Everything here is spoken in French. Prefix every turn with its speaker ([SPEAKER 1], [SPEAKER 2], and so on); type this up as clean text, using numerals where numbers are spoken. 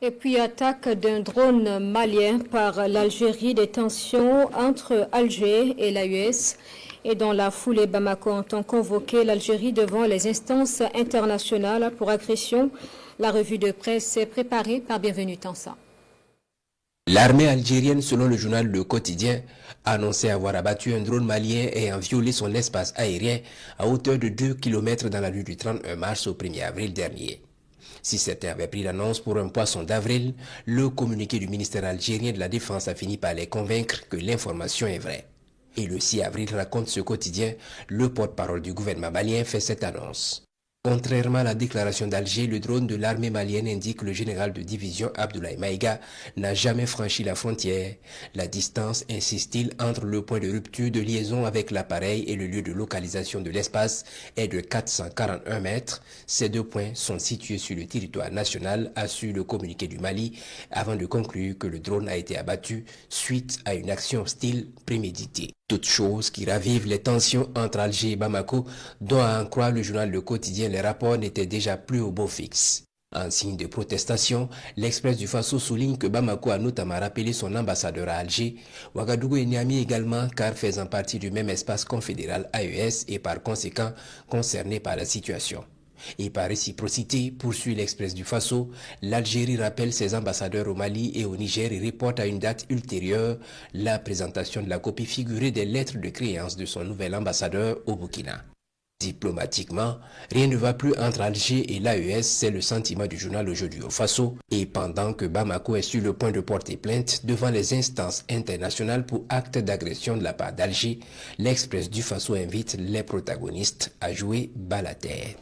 [SPEAKER 1] Et puis attaque d'un drone malien par l'Algérie, des tensions entre Alger et l'AES. Et dans la foulée, Bamako entend convoquer l'Algérie devant les instances internationales pour agression. La revue de presse est préparée par Bienvenue Tansa.
[SPEAKER 2] L'armée algérienne, selon le journal Le Quotidien, a annoncé avoir abattu un drone malien ayant violé son espace aérien à hauteur de 2 km dans la nuit du 31 mars au 1er avril dernier. Si certains avaient pris l'annonce pour un poisson d'avril, le communiqué du ministère algérien de la Défense a fini par les convaincre que l'information est vraie. Et le 6 avril, raconte ce quotidien, le porte-parole du gouvernement malien fait cette annonce. Contrairement à la déclaration d'Alger, le drone de l'armée malienne indique que le général de division Abdoulaye Maïga n'a jamais franchi la frontière. La distance, insiste-t-il, entre le point de rupture de liaison avec l'appareil et le lieu de localisation de l'espace est de 441 mètres. Ces deux points sont situés sur le territoire national, assure le communiqué du Mali, avant de conclure que le drone a été abattu suite à une action hostile préméditée. Toute chose qui ravive les tensions entre Alger et Bamako, dont à en croire le journal Le Quotidien, les rapports n'étaient déjà plus au beau fixe. En signe de protestation, l'Express du Faso souligne que Bamako a notamment rappelé son ambassadeur à Alger, Ouagadougou et Niamey également, car faisant partie du même espace confédéral AES et par conséquent concernés par la situation. Et par réciprocité, poursuit l'Express du Faso, l'Algérie rappelle ses ambassadeurs au Mali et au Niger et reporte à une date ultérieure la présentation de la copie figurée des lettres de créance de son nouvel ambassadeur au Burkina. Diplomatiquement, rien ne va plus entre Alger et l'AES, c'est le sentiment du journal Aujourd'hui au Faso. Et pendant que Bamako est sur le point de porter plainte devant les instances internationales pour actes d'agression de la part d'Alger, l'Express du Faso invite les protagonistes à jouer bas la terre.